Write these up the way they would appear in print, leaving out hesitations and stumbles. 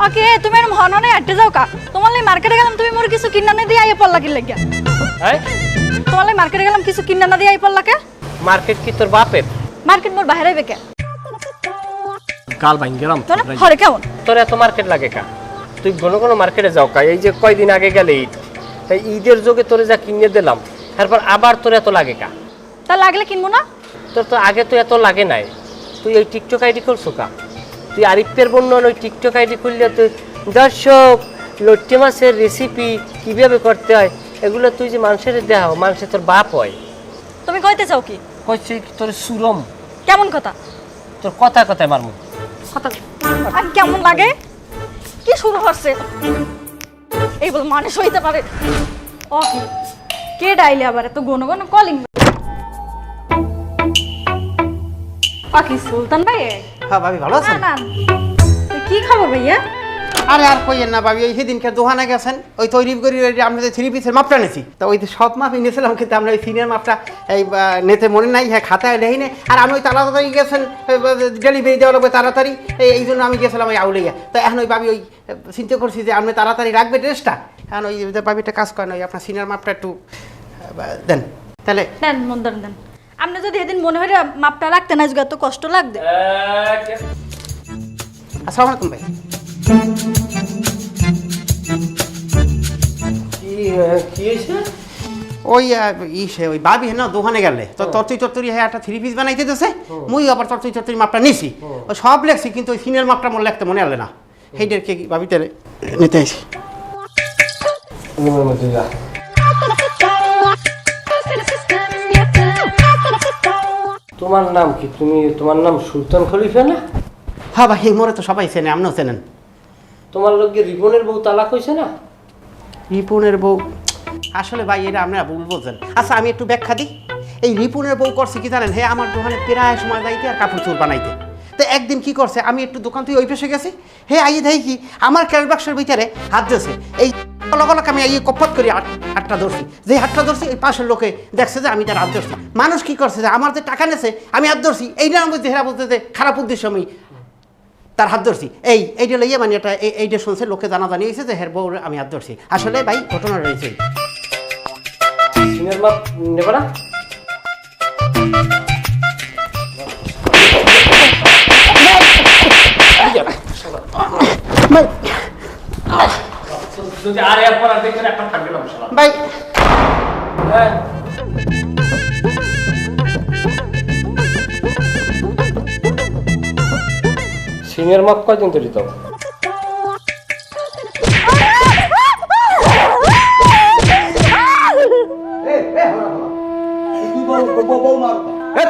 ওকে তুমি এরকম হননে আটতে যাও কা তোমার লাই মার্কেটে গেলাম তুমি মোর কিছু কিনা না দিয়ে আইয়া পড়লা কি লাগিয়া হ্যাঁ তোমার লাই মার্কেটে গেলাম কিছু কিনা না দিয়ে আইয়া পড়লা কে মার্কেট কি তোর বাপের? মার্কেট মোর বাইরে আইবে কে কাল ভাঙ গেলাম তোরা হরে কেমন তোর এত মার্কেট লাগে কা? তুই ঘন ঘন মার্কেটে যাও কা? এই যে কয়দিন আগে গেলে ঈদ, তাই ঈদের যোগে তোরে যা কিনে দিলাম তারপর আবার তোর এত লাগে কা? তা লাগলে কিনবো না তোর তো আগে তো এত লাগে নাই। তুই ওই টিকটক আইডি করছো কা? তুই আরিফের বর্ণন ওই টিকটক আইডি খুললে তুই দর্শক লট্টে মাছের রেসিপি কিভাবে করতে হয় এগুলো তুই যে মানুষের দেখাও, মানুষের তোর বাপ হয়। তুমি কইতে চাও কি কইছি তোর সুরম, কেমন কথা তোর কথা কথায় মারমু। কথা আর কেমন লাগে কি শুরু হচ্ছে এই বল মানুষ হইতে পারে ও কি কে ডাইলে আবার এত ঘন ঘন কলিং কি সুলতান ভাই? হ্যাঁ ভাবি ভালো আছেন? না কি খবর ভাইয়া? আরে আর কইেন না ভাবি, ওই সেদিনকে দোকানে গেছেন ওই তৈরি করি আমরা যে 3 পিসের মাপটা নিয়েছি, তো ওই সব মাপই নিয়েছিলাম, কিন্তু আমরা ওই সিনিয়র মাপটা এই নেতে মনে নাই, হ্যাঁ খাতায় লেহিনে। আর আমি ওই তাড়াতাড়ি গেছেন ডেলিভারি দেওয়া লাগবে তাড়াতাড়ি, এই জন্য আমি গেছিলাম ওই আউলিয়া। তো এখন ওই ভাবি ওই চিন্তা করছি যে আপনি তাড়াতাড়ি রাখবে ড্রেসটা, এখন ওই ভাবিটা কাজ করেন ওই আপনার সিনিয়র মাপটা একটু দেন তাহলে। দেন মন দেন আপনি যদি এদিন মনে হয় মাপটা রাখতে না তো কষ্ট লাগবে। আসসালামু আলাইকুম ভাই। ওই ইসে ওই ভাবি না দোকানে গেলে তো তরতরি হ্যাঁ একটা 3 পিস বানাইতে দিয়েছে, মুই আবার তরতরি মাপটা নিছি, ও সব লেখছি কিন্তু ওই সিনিয়র মাপটা মনে লিখতে মনে হলে না, সেইটার কে ভাবিতে নিতে আইছি। তোমার নাম কি? তোমার নাম সুলতান খলিফা না? হ্যাঁ ভাই এই মোরে তো সবাই চেনে, আপনিও চেনেন। তোমার লোকে রিপনের বউ তালাক হয়েছে না? রিপুনের বউ আসলে ভাই এটা আপনারা ভুল বলছেন। আচ্ছা আমি একটু ব্যাখ্যা দিই। এই রিপুনের বউ করছে কি জানেন, হ্যাঁ আমার দোকানে প্রায় সময় যাইতে আর কাপড় চোর বানাইতে। তো একদিন কি করছে, আমি একটু দোকান থেকে ওই পেশে গেছি, হে আইয়ে দেয় কি আমার ক্যাশ বাক্সের ভিতরে হাত দিয়েছে, এই লগালগ আমি এই কপত করি হাতটা ধরছি, যে হাতটা ধরছি এই পাশের লোকে দেখছে যে আমি তার হাত ধরছি। মানুষ কি করছে যে আমার যে টাকা নেছে আমি হাত ধরছি, এইটা আমি বুঝতে হেরা বলতে যে খারাপ উদ্দেশ্য আমি তার হাত ধরছি, এইটা লইয়ে মানে এটা এইটা শুনছে লোকে জানা জানিয়েছে যে হের বউ আমি হাত ধরছি। আসলে ভাই ঘটনা রয়েছে। সিনিয়র মাপ নেবে না? যদি আর একবার আর দেখবেন একটা থাকবে না মশলা ভাই সিনিয়র মাপ কয়দিন তৈরি তো?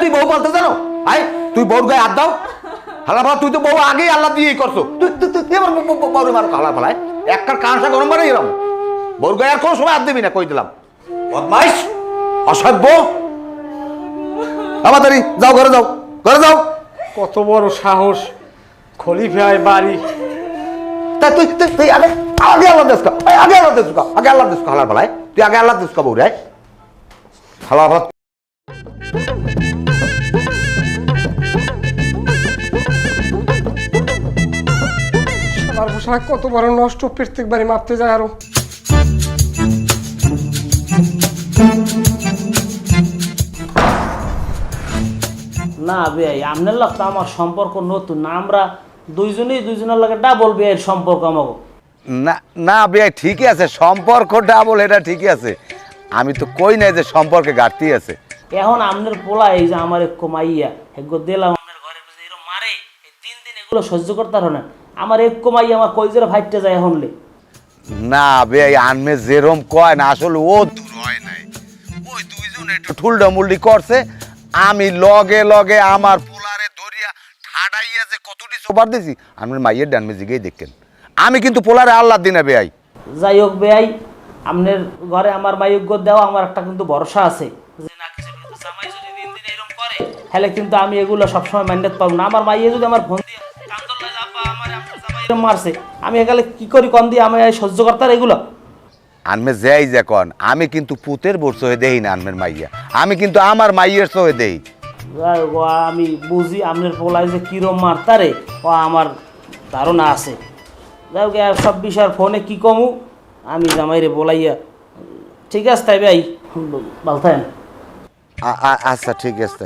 তুই বউ বলতে জানো? আই তুই বউর গায়ে হাত দাও হালা ভালা, তুই তো বউ আগেই আল্লাহ দিয়েই করছো, তুই এবার বউরে মারো হালা ভালায় একটার কাঁচা গরম বানাই এলাম, বউর গায়ে আর কোনো সময় হাত দিবি না কই দিলাম। বদমাইশ অসভ্য, তাড়াতাড়ি যাও ঘরে যাও, ঘরে যাও। কত বড় সাহস, খলিফায় বাড়ি। তা তুই তুই তুই আগে আগে আল্লাহ দেশ আগে আল্লাহ দেশ আগে আল্লাহ দেশ হালার ভালায়, তুই আগে আল্লাহ দেশ বউ রে হালা ভালা। কত বড় নষ্ট, প্রত্যেকবারই মাপতে যায় আরো। না ভাই আপনার লোক তো আমার সম্পর্ক নতুন না, আমরা দুইজনের লাগে ডাবল বিয়ের সম্পর্ক আমাকে। না না ভাই ঠিকই আছে, সম্পর্ক ডাবল এটা ঠিকই আছে, আমি তো কই নাই যে সম্পর্কে ঘাটতি আছে। এখন আপনার পোলা এই যে আমার এক মাইয়া এগো দিলাম আপনার ঘরে এরকম মারে, এই দিন এগুলো সহ্য করতে পারো না, আমার এক মাইয়া আমার কইজের ফাইটতে যায় এখন। না ভাই আনমে যেরম কয় না আসলে ও দূর হয় নাই, ওই দুইজন একটু ঠুলডা মুলডি করছে, আমি লগে লগে আমার পোলারে ধরিয়া ঠাডাইয়া যে কতটি সোবার দিছি আমার মাইয়ের ডানমে জিগেই দেখেন, আমি কিন্তু পোলারে আল্লাহ দিনা বেয়াই। যাই হোক বেয়াই আপনার ঘরে আমার মাইয়োগ্য দেওয়া আমার একটা কিন্তু ভরসা আছে যে না কিছু জামাই যদি দিন এরকম করে তাহলে কিন্তু আমি এগুলো সবসময় মাইন্ডাত পাবো না। আমার মাইয়ে যদি আমার ফোন দিয়ে কান্দল যাবা আমার আপনার জামাই এরকম মারছে, আমি এগুলো কি করি কন দিয়ে আমি সহ্য করতে আর এগুলো আনমে যাই যে কন আমি কিন্তু পুতের বর্ষ হয়ে দেই না আনমের মাইয়া, আমি কিন্তু আমার মাইয়ের সহে দেই। আমি বুঝি আপনার পোলায় যে কিরম মারতারে ও আমার ধারণা আছে। যাও গে সব বিষয় ফোনে কি কমু আমি জামাইরে বলাইয়া ঠিক আছে তাই ভাই ভালো থাকেন। আচ্ছা ঠিক আছে।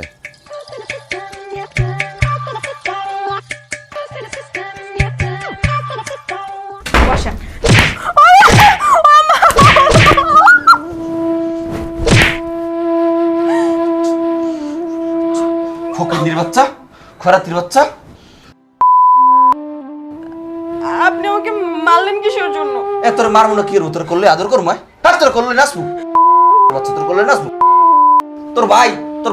বসেন। ফকিন্দির বাচ্চা, খরাতির বাচ্চা। আপনি আমাকে মারলেন কিসের জন্য? তোর মারবো না কি করবো? তোর করলে আদর করবো? তোর করলে নাচবো? বাচ্চা তোর করলে নাচবো? তোর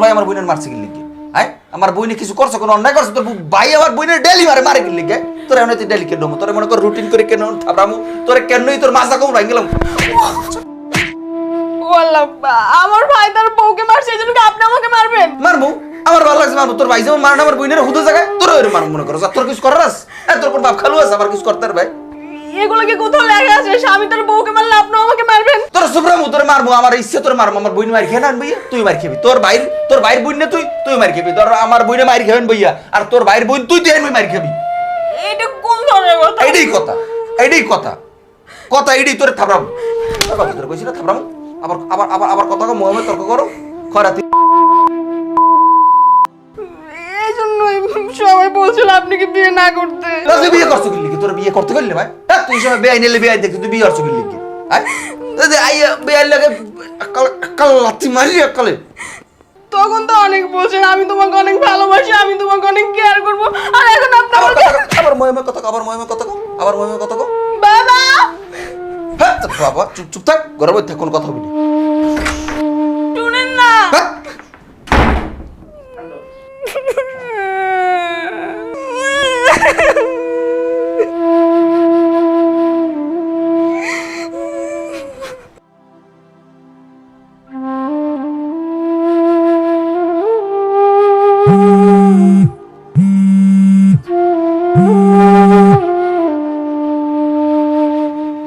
ভাই আমার বোনের মারছে কি লিখে? হ্যাঁ, আমার বইনে কিছু করছে, কোনো অন্যায় করছে? তোর ভাই আমার বইনের ডেলি মারে কি লিখে? তোর এমন ডেলি কেন তোর মনে কর রুটিন করে কেন থাবরামু? তোর কেনই তোর মাথা কম রাখ গেলাম। ওয়াল্লাহ, আমার ভাই তার বউকে মারছে, এই জন্য কি আপনি আমাকে মারবেন? মারবো, আমার ভালো লাগছে মারবো। তোর ভাই যেমন মারে আমার বইনের হুদো জায়গায় তোর ওই মারবো মনে করো। তোর কিছু করার আছে? তোর কোন বাপ খালু আছে আমার কিছু করতে ভাই? এগুলো কি কোথাও লেখা আছে স্বামী তার বউকে মারলে আপনি আমাকে মারবেন? তোর সুব্রামু তোর মারবো, আমার ইচ্ছে তোর মারবো। আমার বইন মার খেয়ে না ভাইয়া, তুই মার খেবি। তোর ভাইয়ের বইন না তুই মার খেবি। তোর আমার বইনে মার খেবেন ভাইয়া, আর তোর ভাইয়ের বইন তুই মার খেবি। এটা কোন ধরনের কথা? এইটাই কথা এইটাই তোর থাবরামু। তোর কইছি না থাবরামু? আবার কথা কো মোহাম্মদ তর্ক করো খরাতি। এই জন্যই সবাই বলছিল আপনি কি বিয়ে না করতে। তুই বিয়ে করছো কি লিখে? তোর বিয়ে করতে গেলে ভাই? তুই সময় বেআই নিলে বেআই দেখি তুই বিয়ে করছো কি লিখে? বেআই লাগে লাথি মারি কালে। তখন তো অনেক বলছেন আমি তোমাকে অনেক ভালোবাসি, আমি তোমাকে অনেক কেয়ার করব, আর এখন আপনি আবার মোহাম্মদ কথা আবার মোহাম্মদ কথা কো। বাবা হ্যাঁ তোর বাবা চুপ থাক, ঘরে বসে থাক, কোনো কথা বলি শুনেন না।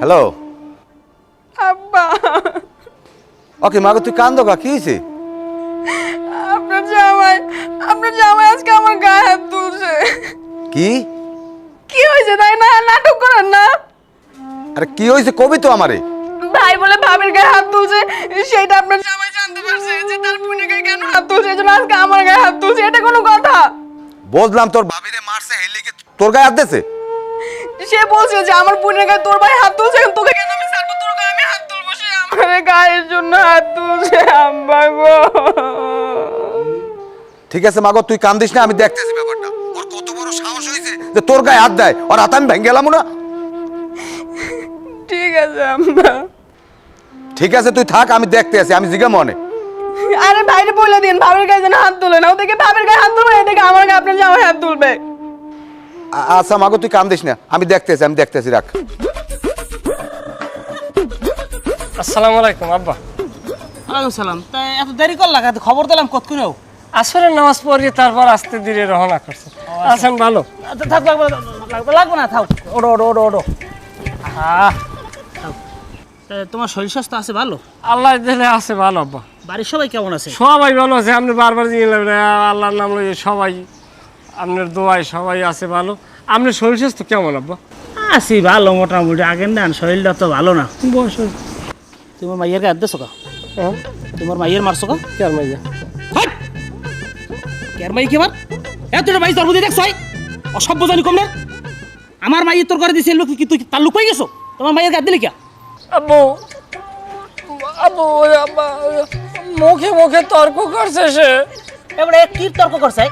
হ্যালো। আব্বা, ওকে মাগো তুই কান্দো কা? কি হয়েছে? আপনার জামাই আজকে আমার গায়ে হাত তুলছে। কি হয়েছে তাই না? নাটক করেন না। আরে কি হয়েছে কবি তো আমারে। ভাই বলে ভাবির গায়ে হাত তুলছে, সেটা আপনার জামাই জানতে পারছে যে তার বোনের গায়ে কেন হাত তুলছে, এজন্য আজকে আমার গায়ে হাত তুলছে। এটা কোনো কথা? বুঝলাম তোর ভাবিরে মারছে হেলে কি তোর গায়ে হাত দিয়েছে? সে বলছে যে আমার বোনের গায়ে তোর ভাই হাত তুলছে, তোকে কেন আমি ছাড়বো? তোর গায়ে আমি হাত তুলবো, সে আমার গায়ের জন্য হাত তুলছে। আম্মা গো। ঠিক আছে মাগো তুই কান্দিস না, আমি দেখতেছি ব্যাপারটা। ওর কত বড় সাহস হয়েছে যে তোর গায়ে হাত দেয়, ওর হাত আমি ভেঙে গেলাম না। ঠিক আছে আম্মা। ঠিক আছে তুই থাক, আমি দেখতে আছি, আমি জিজ্ঞা মনে। আরে ভাইরে বলে দিন ভাবির গায়ে যেন হাত তুলে না, ওদিকে ভাবির গায়ে হাত তুলবে, এদিকে আমার গায়ে আপনার জামাই হাত তুলবে। আচ্ছা মাগো তুই কান্দিস না, আমি দেখতেছি রাখ। আসসালামু আলাইকুম আব্বা। ওয়ালাইকুম সালাম। তাই এত দেরি করলা? খবর দিলাম কতক্ষণেও। আসরের নামাজ পড়িয়ে তারপর আসতে ধীরে রওনা করছে। আছেন ভালো? থাক লাগবে না, থাক। ওডো। তোমার শরীর স্বাস্থ্য আছে ভালো? আল্লাহ দিলে আছে ভালো আব্বা। বাড়ির সবাই কেমন আছে? সবাই ভালো আছে। আপনি বারবার জিজ্ঞেস আল্লাহর নাম লইয়ে সবাই আপনার দোয়ায় সবাই আছে ভালো। আপনার শরীর স্বাস্থ্য কেমন আব্বা? আছি ভালো মোটামুটি। আগের না শরীরটা তো ভালো না। বয়স তোমার মাইয়ের গায়ে দিছো কা? তোমার মাইয়ের মারছো কা? কেন মাইয়া? কের মাই কেবার? এতটা ভাই তোর বুদ্ধি দেখছ? অসভ্য জানি কম না। আমার মাইয়ের তোর করে দিছে লোক কি তুই তার লুক পাই গেছো? তোমার মাইয়ের গায়ে দিলি কে? আব্বু আব্বা মুখে তর্ক করছে সে। এবারে কি তর্ক করছে?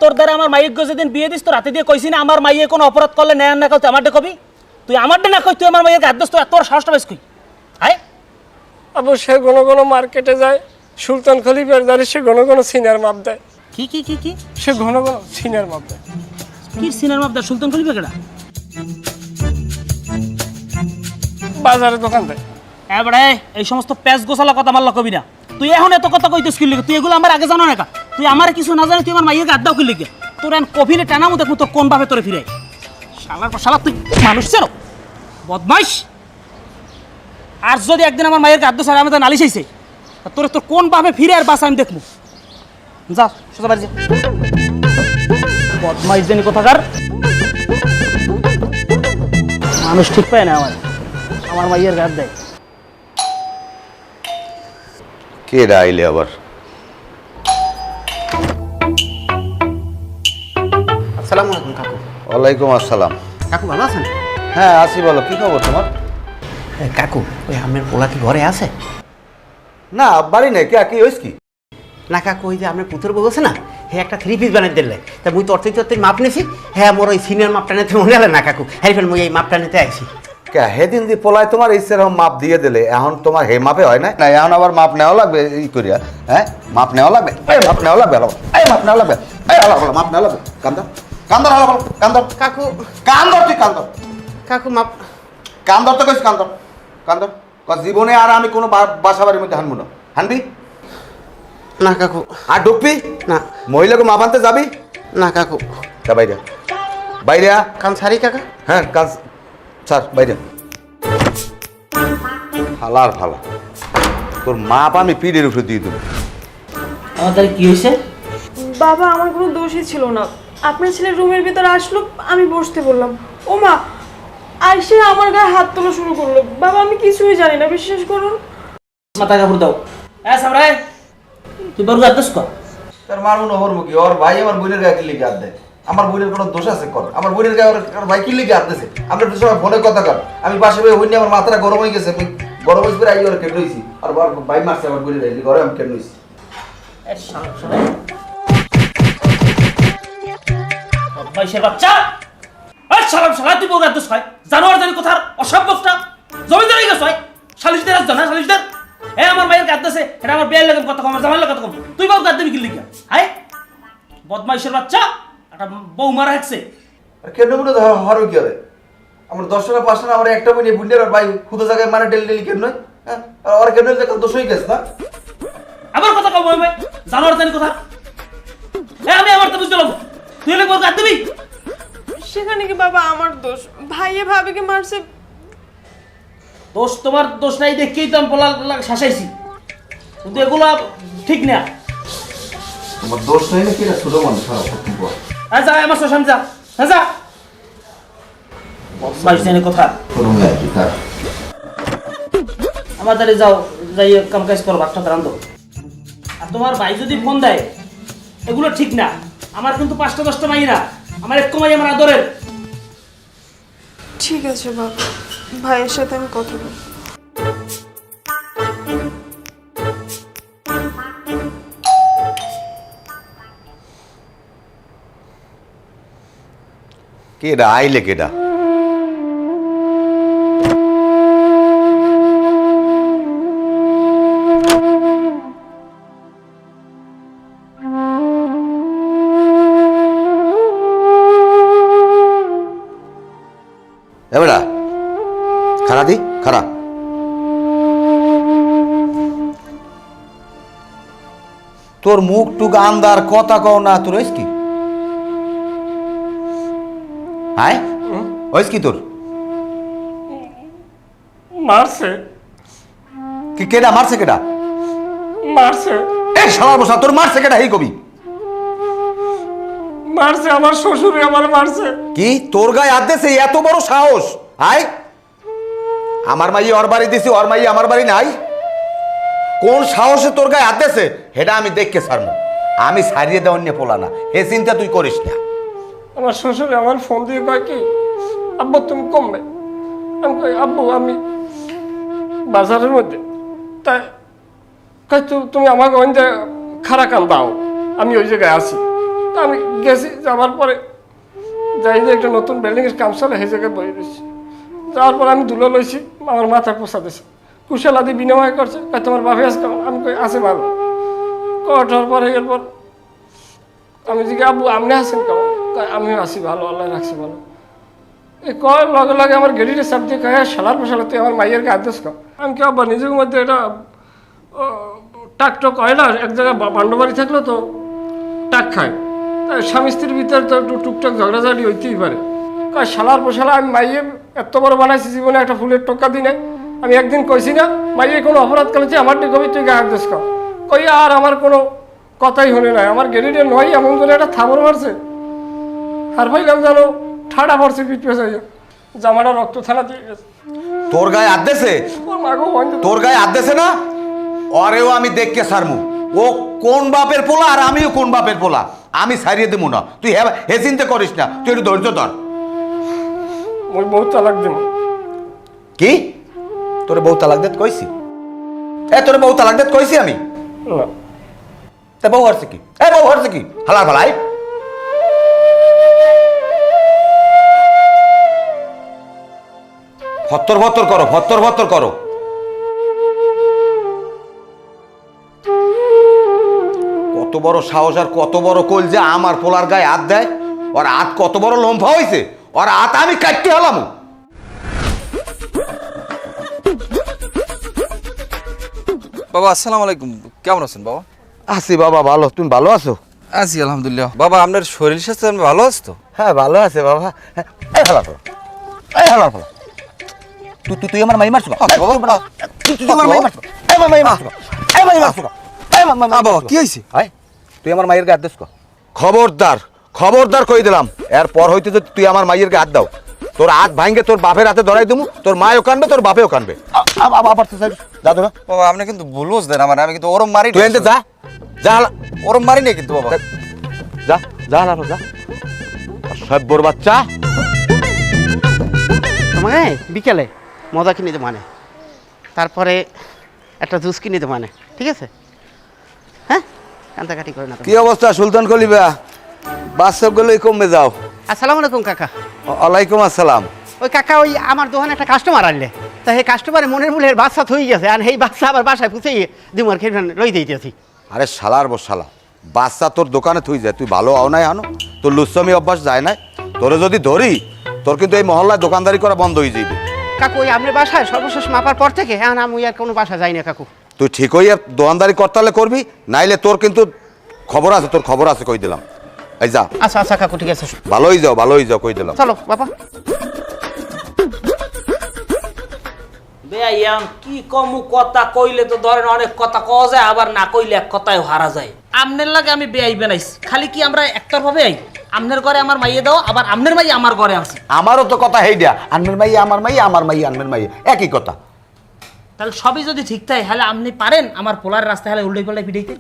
তোর দ্বারা আমার মাইয়ের যেদিন বিয়ে দিস তো রাতে দিয়ে কইছি না আমার মাইয়ে কোনো অপরাধ করলে নেয় না তুই আমারটা কবি? তুই আমারটা না কই, তুই আমার মাইয়ের গায়ে দিস, তোর সাহসটা বেশ কই? আয় আব্বু সে কোনো মার্কেটে যায়, সুলতান খলিফার দ্বারে সে কোনো সিনিয়র মাপ দেয়। কি সে ঘন সিনিয়র মাপ দেয়। কি সিনিয়র মাপ দেয়? সুলতান খলিফা কেডা? বাজারে দোকান দেয়। এবারে এই সমস্ত প্যাচ গোছালা কথা মারলা কবি না। তুই এখন এত কথা কইতেছ কি লিখে? তুই এগুলো আমার আগে জানো না কা? তুই আমার কিছু না জানি তুই আমার মাইয়ের গায়ে দাও কি লিখে? তোর এখন কফিনে টানামো দেখবো তোর কোন ভাবে তোরে ফিরে। শালা তুই মানুষ চেনো? বদমাইশ। আর যদি একদিন আমার মায়ের গাদ্য ছাড়া আমি তো নালিশ আইছে, তোর কোন ভাবে ফিরে আর বাসা আমি দেখবো। যা সোজা বাড়ি যা। বদমাইশ জানি কোথাকার। মানুষ ঠিক পায় না আমার মাইয়ের গাদ দেয়। কে আইলে আবার? আসসালামু আলাইকুম কাকু। ওয়ালাইকুম আসসালাম। কাকু ভালো আছেন? হ্যাঁ আসি, বলো কি খবর তোমার? কাকু ওই আপনার পোলা কি ঘরে আছে? না বাড়ি নেই, কে কি হয়েছে কি? না কাকু ওই যে আপনার পুতুর বউ আছে না, হ্যাঁ একটা 3 পিস বানাই দিলে, তা মুই তরতে মাপ নিছি, হ্যাঁ মোর ওই সিনিয়র মাপটা নিতে মনে হলে না কাকু, হ্যাঁ ফের মুই এই মাপটা নিতে আইছি। কে হেদিন দি পোলায় তোমার ইচ্ছের মাপ দিয়ে দিলে, এখন তোমার হে মাপে হয় না? না এখন আবার মাপ নেওয়া লাগবে ই করিয়া, হ্যাঁ মাপ নেওয়া লাগবে, এই মাপ নেওয়া লাগবে, এই মাপ নেওয়া লাগবে, এই আলাদা মাপ নেওয়া লাগবে। কান্দর কান্দর আলাদা কান্দর কাকু কান্দর, তুই কান্দর কাকু মাপ কান্দর তো কইস, কান্দর কান্দর। জীবনে আর আমি কোনো বাসা বাড়ির মধ্যে হানবো না। হানবি না কাকু। আর ঢুকবি না মহিলাকে মাপ আনতে যাবি না কাকু। তা বাইরে বাইরে কান ছাড়ি কাকা। হ্যাঁ কাজ স্যার বাইরে। ফালার ফালা তোর মাপ আমি পিঠের উপরে দিয়ে দেবো। আমার তাহলে কি হয়েছে? বাবা আমার কোনো দোষই ছিল না, আপনার ছেলে রুমের ভিতরে আসলো, আমি বসতে বললাম, ও মা আইসে আমার গায়ে হাত তোলা শুরু করলো। বাবা আমি কিছুই জানি না, বিশ্বাস করুন। মাথা কাপড় দাও। সামরাই তুই বড় গাদ দোষ কর। তার মারুন ওর মুখে, ওর ভাই আমার বোনের গায়ে কি লিখে হাত দেয়? আমার বোনের কোনো দোষ আছে কর? আমার বোনের গায়ে ওর ভাই কি লিখে হাত দিয়েছে? আমরা তো সবাই ফোনে কথা কর, আমি পাশে বসে হইনি, আমার মাথাটা গরম হয়ে গেছে, গরম হয়েছে আই ওর কেটে হয়েছি, আর ভাই মারছে আমার বোনের গায়ে, ঘরে আমি কেটে হয়েছি। বদমাইশের বাচ্চা, আর সালাম সালা তুই বড় গাদ দোষ হয়, জানোয়ার জানি কোথার অসভ্যটা জমিদার হয়ে গেছ, সালিশদের আসতো না সালিশদের। আমার মায়ের গাদ দিয়েছে, এটা আমার বিয়ের লাগে কত কম, আমার জামাইয়ের কথা কম, তুই বড় গাদ দিবি কি লিখা? হাই বদমাইশের বাচ্চা, একটা বউ মারা হেঁকছে। আর কেন মনে হরো কি হবে? আমার 10টা 5টা আমার একটা বোন, বোনের আর ভাই খুদো জায়গায় মারা ডেলি কেন নয়? হ্যাঁ আর কেন দোষ হয়ে গেছে না? আবার কথা কম ভাই, জানোয়ার জানি কোথা। আমি আমার তো বুঝতে পারবো, তুই হলে বড় গাদ দিবি? সেখানে কি বাবা আমার দোষ? ভাইয়ে ভাবিকে মারছে। দোষ তোমার দোষ নাই দেখেই তো আমি বলা শাসাইছি, কিন্তু এগুলো ঠিক না। আমার দোষ নেই না, কি না ছোট মানুষ খারাপ সত্যি বল। হ্যাঁ যা আমার শ্মশান যা, হ্যাঁ যা। বদমাইশ জানি কোথা। করুন আর কি তার। আমার দ্বারে যাও, যাই কাম কাজ করো, ভাতটা রান্ধো। আর তোমার ভাই যদি ফোন দেয়, এগুলো ঠিক না। আমার কিন্তু 5টা 10টা মাই না, আমার এক কমাই আমার আদরের। ঠিক আছে বাবা, ভাইয়ের সাথে আমি কথা বলবো। কেডা আইলে কেডা? এবারা খারা দি খারা। তোর মুখ টুক আন্দার কথা কও না, তোর হইস কি? হাই হইস কি তোর? মারছে কি কেডা মারছে কেডা? মারছে এই শালা বসা, তোর মারছে কেডা এই কবি? মারছে আমার শ্বশুরে আমার মারছে। কি তোর গায়ে হাত দিয়েছে? এত বড় সাহস? আয় আমার মাই ওর বাড়ি দিছি, ওর মাই আমার বাড়ি নাই? কোন সাহসে তোর গায়ে হাত দিয়েছে সেটা আমি দেখকে ছাড়বো। আমি ছাড়িয়ে দেওয়ার নিয়ে পোলা না, হে চিন্তা তুই করিস না। আমার শ্বশুরে আমার ফোন দিয়ে কয় কি, আব্বু তুমি কমবে। আমি কই আব্বু আমি বাজারের মধ্যে, তাই কই তুমি আমাকে ওই যে খারা কান দাও, আমি ওই জায়গায় আছি। তা আমি গেছি, যাওয়ার পরে যাই যে একটা নতুন বিল্ডিংয়ের কাম চলে, সেই জায়গায় বয়ে দিচ্ছি। যাওয়ার পরে আমি ধুলো লইছি, আমার মাথা পোষা দিছে, কুশালাদি বিনিময় করছে, কয় তোমার বাপে আজ কেমন? আমি কই আছে ভালো। কটার পরে এরপর আমি জিজ্ঞাসা আব্বু আপনি আছেন কেমন? আমিও আছি ভালো, আল্লাহ রাখছি ভালো। এই কয় লগে লগে আমার গেড়িতে চাপ দিয়ে কয় শালার পোশালা তুই আমার মাইয়ের গায়ে আদেশ কর। আমি কি আব্বা নিজের মধ্যে এটা টাক টক হয় না, এক জায়গায় বান্ডবাড়ি থাকলো তো টাক খায়, তাই স্বামী স্ত্রীর ভিতরে তো একটু টুকটাক ঝগড়াঝাড়ি হইতেই পারে। কয় শালার পোশালা আমি মাইয়ে এত বড় বানাইছি, জীবনে একটা ফুলের টোকা দিই নাই। আমি একদিন কইছি না মাইয়ে কোনো অপরাধ করেছি, আমার তুই কবি তুই গায়ে আদেশ কর। কই আর আমার কোনো কথাই শুনে নাই, আমার গেড়িতে নয় এমন করে একটা থাবর মারছে, আর ভাইলাম জানো ঠাডা পড়ছে পিঠ পেঁচাইয়া। জামাটা রক্ত থানা দিয়ে গেছে। তোর গায়ে হাত দিয়েছে? ওর মাকে বন্ধ তোর গায়ে হাত দিয়েছে না? অরেও আমি দেখকে সারমু ও কোন বাপের পোলা আর আমিও কোন বাপের পোলা। আমি সারিয়ে দেবো না, তুই হে চিন্তা করিস না, তুই একটু ধৈর্য ধর। ওই বউ তালাক দেব। কি তোর বউ তালাক দেত কইছি? তোর বউ তালাক দেত কইছি আমি? না তা বউ হরছে কি? বউ হরছে কি? হালার ভালাই ফত্তর ফত্তর করো, ফত্তর ফত্তর করো। কত বড় সাহস আর কত বড় কল যে আমার পোলার গায়ে হাত দেয়। ওর হাত কত বড় লম্ফা হয়েছে, ওর হাত আমি কাটতে হলাম। বাবা আসসালামু আলাইকুম, কেমন আছেন বাবা? আছি বাবা ভালো, তুমি ভালো আছো? আছি আলহামদুলিল্লাহ। বাবা আপনার শরীর স্বাস্থ্য ভালো আছে তো? হ্যাঁ ভালো আছে বাবা। এই হালা ফলা, এই হালা ফলা, তুই আমার মাই মারছো? তুই আমার মাই মারছো? আমার মাই মারছো? এই মাই মারছো? বাবা কি হয়েছে? তুই আমার মায়ের গায়ে হাত দিস? খবরদার, খবরদার কই দিলাম, এরপর হইতে যদি তুই আমার মায়ের গায়ে হাত দাও, তোর হাত ভাঙ্গে তোর বাপের হাতে ধরাই দেবো, তোর মায়ও কানবে তোর বাপেও কানবে। আবার তো যা তো বাবা আপনি কিন্তু ভুল বুঝলেন আমার, আমি কিন্তু ওরম মারি তুই এনতে যা, যা ওরম মারি নেই কিন্তু বাবা। যা যা হালা যা, সভ্যর বাচ্চা। মানে বিকেলে মজা কিনে দে মানে, তারপরে একটা জুস কিনে দে মানে, ঠিক আছে? হ্যাঁ কান্দাকাটি করে না তুমি। কি অবস্থা সুলতান খলিফা? বাচ্চাগুলোই কমবে যাও। আসসালামু আলাইকুম কাকা। ওয়ালাইকুম আসসালাম। ওই কাকা ওই আমার দোকানে একটা কাস্টমার আনলে, তা সেই কাস্টমারে মনের মূলের বাচ্চা থই গেছে, আর সেই বাচ্চা আবার বাসায় পুষে দিমার খেয়ে লই দিতেছি। আরে শালার বসালা, বাচ্চা তোর দোকানে থুই যায়, তুই ভালো আও নাই আনো, তোর লুচ্ছামি অভ্যাস যায় নাই। তোরে যদি ধরি তোর কিন্তু এই মহল্লায় দোকানদারি করা বন্ধ হয়ে যাবে। কাকু ওই আপনার বাসায় সর্বশেষ মাপার পর থেকে হ্যাঁ আমি আর কোনো বাসা যাই না কাকু। তুই ঠিক হইয়া দোকানদারি করতে হলে করবি, নাইলে তোর কিন্তু খবর আছে, তোর খবর আছে কই দিলাম। এই যা। আচ্ছা আচ্ছা কাকু ঠিক আছে, ভালোই যাও, ভালোই যাও কই দিলাম। চলো বাবা। বেয়াম কি কমু, কথা কইলে তো ধরেন অনেক কথা কওয়া যায়, আবার না কইলে এক কথায় হারা যায়। আমনের লাগে আমি বেয়াই বানাইছি, খালি কি আমরা একটার ভাবে আই? আমনের ঘরে আমার মাইয়ে দাও, আবার আমনের মাইয়ে আমার ঘরে আছে। আমারও তো কথা হেই দিয়া, আনমের মাই আমার মাই, আমার মাই আনমের মাই, একই কথা। তাহলে সবই যদি ঠিক থাকে, তাহলে আপনি পারেন আমার পোলার রাস্তায় হলে উল্টে পাল্টে পিটাইতে?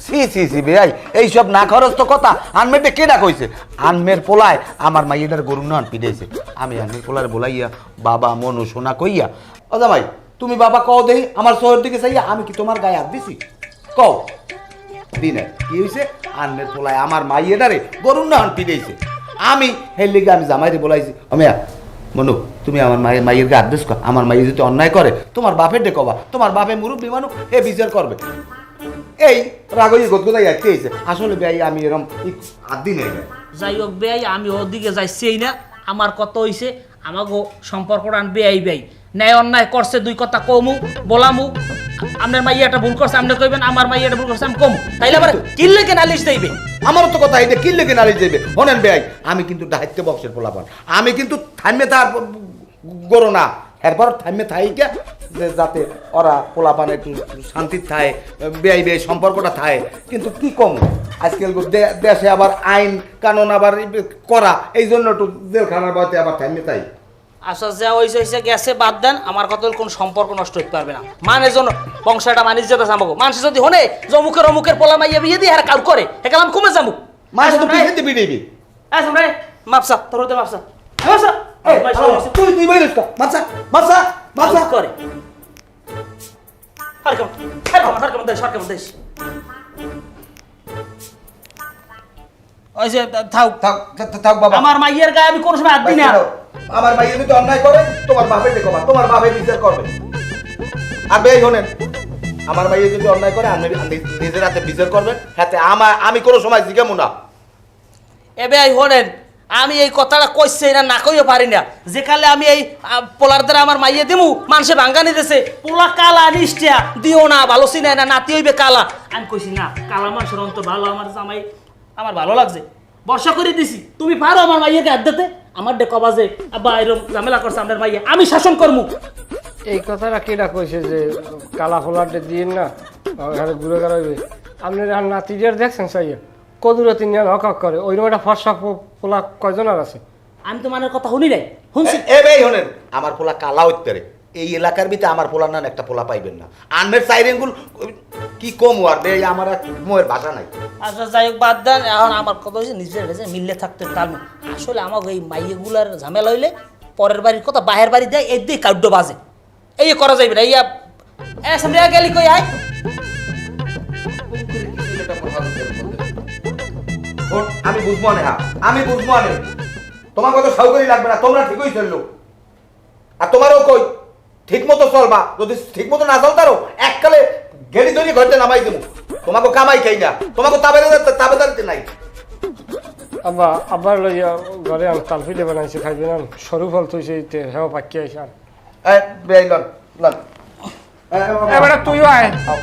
সি সি সি ভাই, এইসব না খরচ তো কথা। আনমেরটা কেডা কইছে? আনমের পোলায় আমার মাইয়েটার গরু নান পিটাইছে। আমি আনমের পোলার বলাইয়া বাবা মনু সোনা কইয়া, ওদা ভাই তুমি বাবা কও দেই আমার শহর দিকে চাইয়া, আমি কি তোমার গায়ে হাত দিছি? কও দিনে কি হইছে? আনমের পোলায় আমার মাইয়েটারে গরু নান পিটাইছে। আমি হের লিগে আমি জামাইরে বলাইছি, অমিয়া মনু তুমি আমার মাইয়ের গায়ে হাত দিস? আমার মাইয়ে যদি অন্যায় করে তোমার বাপের ডে কবা, তোমার বাপে মুরব্বী মানুষ এ বিচার করবে। এই রাগই গদগদাই আসতে হয়েছে। আসলে ভাই আমি এরকম আদি নেই। যাই হোক বেয়াই, আমি ওদিকে যাইছেই না। আমার কত হইছে, আমাকে সম্পর্কটা বেয়াই বেয়াই ন্যায় অন্যায় করছে, দুই কথা কমু বলামু। আপনার মাইয়াটা ভুল করছে আপনি কইবেন, আমার মাইয়াটা ভুল করছে আমি কমু, তাইলে আবার কিনলে কে নালিশ দেইবে? আমারও তো কথা এটা কিনলে কি নালিশ দেবে। হনেন ভাই আমি কিন্তু দায়িত্ব বক্সের পোলাপান, আমি কিন্তু থামে তার গরো না, এরপর থামে থাইকে যাতে ওরা পোলাপান একটু শান্তির থায়, বেয়াই বেয়াই সম্পর্কটা থায়। কিন্তু কি কম আজকাল দেশে আবার আইন কানুন আবার করা, এই জন্য একটু জেলখানার বয়তে আবার থামে তাই। আচ্ছা যা হয়েছে হয়েছে গেছে, বাদ দেন। আমার কথা কোন সম্পর্ক নষ্ট হতে পারবে না। মানের জন্য বংশটা মানিস যেতে যাবো। মানুষ যদি হনে যে অমুকের অমুকের পোলা মাইয়া বিয়ে দিয়ে আর কাউ করে, হেকাল আমি কমে যাবো। মায়ের তো পিছিয়ে দিবি দিবি। মাপসা তোর হতে মাপসা তুই তুই বলিস কা মাছা মাছা মাছা করে সরকার দেশ। ওই যে থাক থাক থাক বাবা। আমার মাইয়ের গায়ে আমি কোন সময় হাত দিই না। আমার মাইয়ে যদি অন্যায় করে তোমার বাপের দেখো, তোমার বাপে বিচার করবে। আর বেই হনেন আমার মাইয়ে যদি অন্যায় করে আমি নিজের হাতে বিচার করবেন, হাতে আমি কোনো সময় জিজ্ঞামু না। এবে হনেন আমি এই কথাটা কইছে না না কইও পারি না। যেখানে আমি এই পোলার দ্বারা আমার মাইয়ে দিমু, মানুষে ভাঙ্গানি দিছে পোলা কালা নিষ্ঠিয়া দিও না, ভালো চিনাই না, নাতি হইবে কালা। আমি কইছি না, কালা মানুষের অন্তর ভালো, আমার জামাই আমার ভালো লাগছে, বর্ষা করে দিছি। তুমি পারো আমার মাইয়াকে হাত দিতে? আমার ডে কবা যে আব্বা এরকম ঝামেলা করছে আপনার মাইয়া, আমি শাসন করমু। এই কথাটা কেটা কইছে যে কালা ফোলারটা দিয়ে না ঘরে ঘুরে গেড়াইবে? আপনি নাতিদের দেখছেন সাইয়া কদুরে তিনি হক হক করে, ওইরকম একটা ফর্সা পোলা কয়জনের আছে? আমি তো মানের কথা শুনি নাই, শুনছি। এ ভাই হনেন আমার পোলা কালা উত্তরে এই এলাকার ভিতরে আমার পোলা না একটা পোলা পাইবেন না আনমের সাইরেনগুল কি কম আর বে আমার আর মোয়ের ভাষা নাই। আচ্ছা যাই হোক বাদ দেন, এখন আমার কথা হচ্ছে নিজের কাছে মিললে থাকতে তার আসলে আমাকে এই মাইয়েগুলার ঝামেলা হইলে পরের বাড়ির কথা বাহের বাড়ি দেয় এই দিয়ে কাউড বাজে, এই করা যাইবে না। ইয়া সামনে গেলি কই আয় আমি বুঝবো না, আমি বুঝবো না, তোমার কত সৌকর্য লাগবে না, তোমরা ঠিকই চললো আর তোমারও কই ঠিক মতো চলবা, যদি ঠিক মতো না চলতারো এককালে গেড়ি ধরি ঘরতে নামাই দেবো, তোমাকে কামাই খাই না, তোমাকে তাবেদারিতে নাই। আব্বা আব্বার লইয়া ঘরে আমি তালফিলে বানাইছি খাইবে না, সরু ফল তুইছে হেও পাকি আইসান। বেআই লন লন এবারে তুইও আয়। আও।